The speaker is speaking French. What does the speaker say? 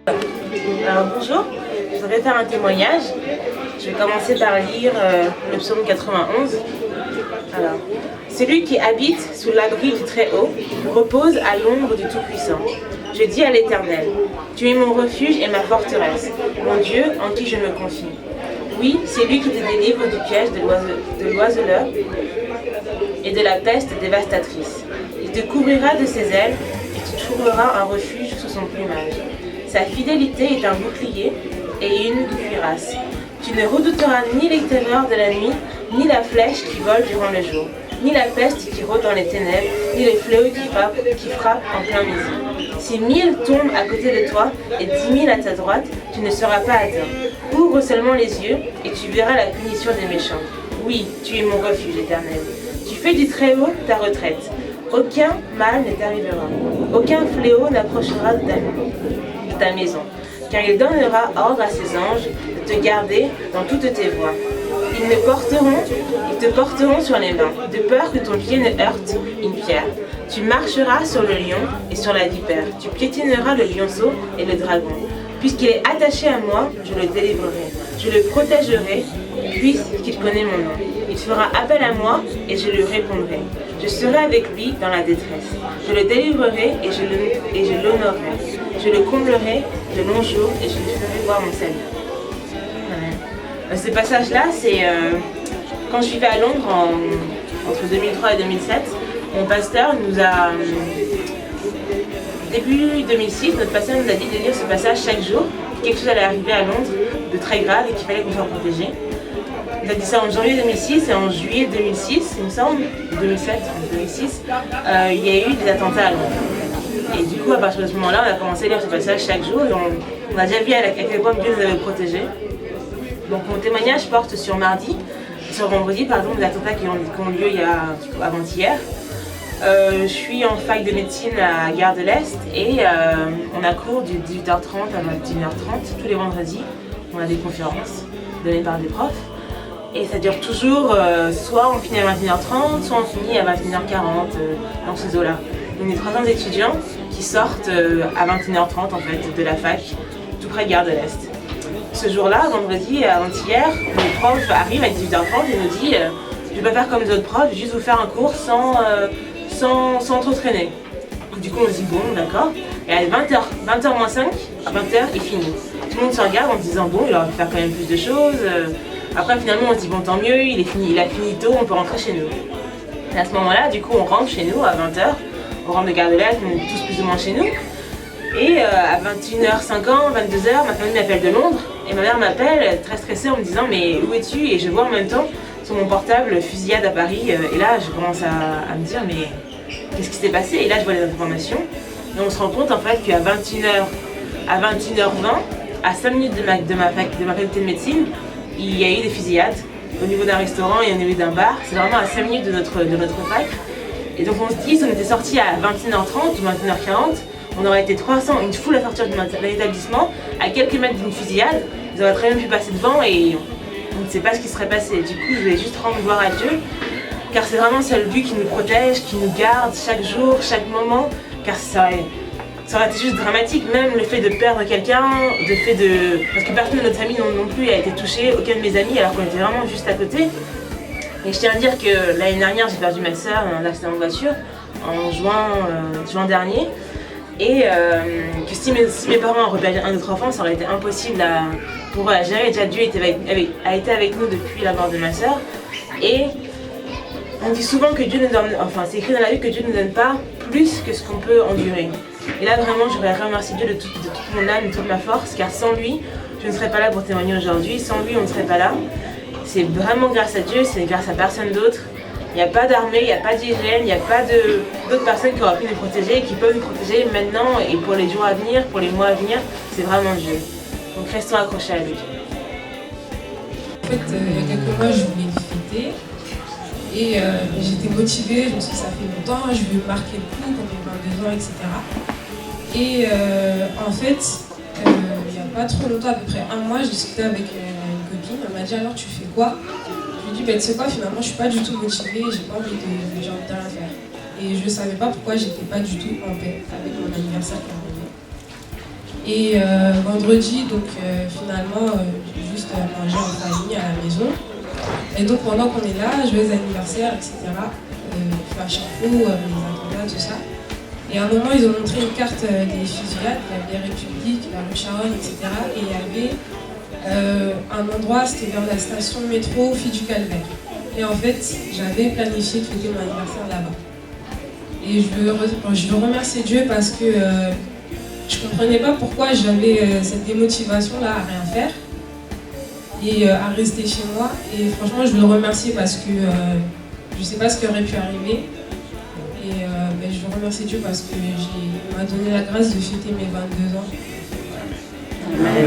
Alors bonjour, je voudrais faire un témoignage. Je vais commencer par lire le psaume 91. Alors, celui qui habite sous l'abri du Très-Haut repose à l'ombre du Tout-Puissant. Je dis à l'Éternel, tu es mon refuge et ma forteresse, mon Dieu en qui je me confie. Oui, c'est lui qui te délivre du piège de l'oiseleur et de la peste dévastatrice. Il te couvrira de ses ailes et tu trouveras un refuge sous son plumage. Sa fidélité est un bouclier et une cuirasse. Tu ne redouteras ni les terreurs de la nuit, ni la flèche qui vole durant le jour, ni la peste qui rôde dans les ténèbres, ni les fléaux qui frappent en plein midi. Si 1000 tombent à côté de toi et 10 000 à ta droite, tu ne seras pas atteint. Ouvre seulement les yeux et tu verras la punition des méchants. Oui, tu es mon refuge éternel. Tu fais du Très-Haut ta retraite. Aucun mal ne t'arrivera. Aucun fléau n'approchera de ta maison. Car il donnera ordre à ses anges de te garder dans toutes tes voies. Ils te porteront sur les mains, de peur que ton pied ne heurte une pierre. Tu marcheras sur le lion et sur la vipère. Tu piétineras le lionceau et le dragon. Puisqu'il est attaché à moi, je le délivrerai. Je le protégerai, puisqu'il connaît mon nom. Il fera appel à moi et je lui répondrai. Je serai avec lui dans la détresse. Je le délivrerai et je l'honorerai. Je le comblerai de longs jours et je lui ferai voir mon salut. Ce passage-là, c'est quand je vivais à Londres entre 2003 et 2007, mon pasteur nous a, début 2006, notre pasteur nous a dit de lire ce passage chaque jour. Quelque chose allait arriver à Londres de très grave et qu'il fallait qu'on soit protégé. Il a dit ça en janvier 2006 et en juillet 2006, il me semble, 2007 ou 2006, il y a eu des attentats à Londres. Et du coup, à partir de ce moment-là, on a commencé à lire ce passage chaque jour et on a déjà vu à quel point Dieu nous avait protégés. Donc mon témoignage porte sur vendredi, des attentats qui ont lieu avant-hier. Je suis en fac de médecine à Gare de l'Est et on a cours de 18h30 à 21h30 tous les vendredis. On a des conférences données par des profs. Et ça dure toujours, soit on finit à 21h30, soit on finit à 21h40 dans ces eaux-là. On est 300 étudiants qui sortent à 21h30 en fait de la fac, tout près de Gare de l'Est. Ce jour-là, vendredi, avant-hier, le prof arrive à 18h30 et nous dit je vais pas faire comme les autres profs, juste vous faire un cours sans trop traîner. Du coup, on se dit bon, d'accord. Et à 20h moins 5, à 20h, il finit. Tout le monde se regarde en se disant bon, il aurait pu faire quand même plus de choses. Après, finalement, on se dit bon, tant mieux, il a fini tôt, on peut rentrer chez nous. Et à ce moment-là, du coup, on rentre chez nous à 20h. On rentre de Gare de l'Est, on est tous plus ou moins chez nous. Et à 21h50, 22h, ma famille m'appelle de Londres. Et ma mère m'appelle, très stressée, en me disant mais où es-tu? Et je vois en même temps sur mon portable fusillade à Paris. Et là, je commence à me dire mais qu'est-ce qui s'est passé? Et là, je vois les informations. Et on se rend compte en fait qu'à 21h20, à 5 minutes de ma faculté de médecine, il y a eu des fusillades au niveau d'un restaurant et au niveau d'un bar. C'est vraiment à 5 minutes de notre fac. Et donc on se dit, si on était sortis à 21h30 ou 21h40, on aurait été 300, une foule à sortir de l'établissement, à quelques mètres d'une fusillade. Ils auraient très bien pu passer devant et on ne sait pas ce qui serait passé. Du coup, je vais juste rendre gloire à Dieu, car c'est vraiment seul lui qui nous protège, qui nous garde chaque jour, chaque moment, car ça aurait été juste dramatique, même le fait de perdre quelqu'un, parce que personne de notre famille non plus a été touché, aucun de mes amis, alors qu'on était vraiment juste à côté. Et je tiens à dire que l'année dernière, j'ai perdu ma soeur dans un accident de voiture, en juin dernier. Et que si mes parents auraient perdu un autre enfant, ça aurait été impossible pour eux à gérer. Déjà Dieu a été avec nous depuis la mort de ma soeur. Et on dit souvent que Dieu nous donne, enfin c'est écrit dans la Bible que Dieu ne nous donne pas plus que ce qu'on peut endurer. Et là vraiment, je voudrais remercier Dieu de toute mon âme, de toute ma force, car sans lui, je ne serais pas là pour témoigner aujourd'hui. Sans lui, on ne serait pas là. C'est vraiment grâce à Dieu, c'est grâce à personne d'autre. Il n'y a pas d'armée, il n'y a pas d'hygiène, il n'y a pas d'autres personnes qui auraient pu nous protéger, qui peuvent nous protéger maintenant et pour les jours à venir, pour les mois à venir, c'est vraiment Dieu. Donc restons accrochés à lui. En fait, il y a quelques mois, je voulais quitter et j'étais motivée, je me suis dit ça fait longtemps, je veux marquer le coup quand on parle de 2 ans, etc. Et en fait, il n'y a pas trop longtemps, à peu près 1 mois, je discutais avec une copine, elle m'a dit alors tu fais quoi? Je lui ai dit, tu sais quoi, finalement, je suis pas du tout motivée, j'ai pas envie de rien faire. Et je savais pas pourquoi j'étais pas du tout en paix avec mon anniversaire qui arrivait. Et vendredi, donc finalement, j'ai juste mangé en famille à la maison. Et donc pendant qu'on est là, joyeux anniversaire, etc. Fashion show, les attentats, tout ça. Et à un moment, ils ont montré une carte des fusillades, il y avait République, la rue Charonne, etc. Et il y avait un endroit, c'était vers la station métro Fille du Calvaire. Et en fait, j'avais planifié de fêter mon anniversaire là-bas. Et je veux remercier Dieu parce que je ne comprenais pas pourquoi j'avais cette démotivation-là à rien faire et à rester chez moi. Et franchement, je veux le remercier parce que je ne sais pas ce qui aurait pu arriver. Et je veux remercier Dieu parce qu'il m'a donné la grâce de fêter mes 22 ans. Amen.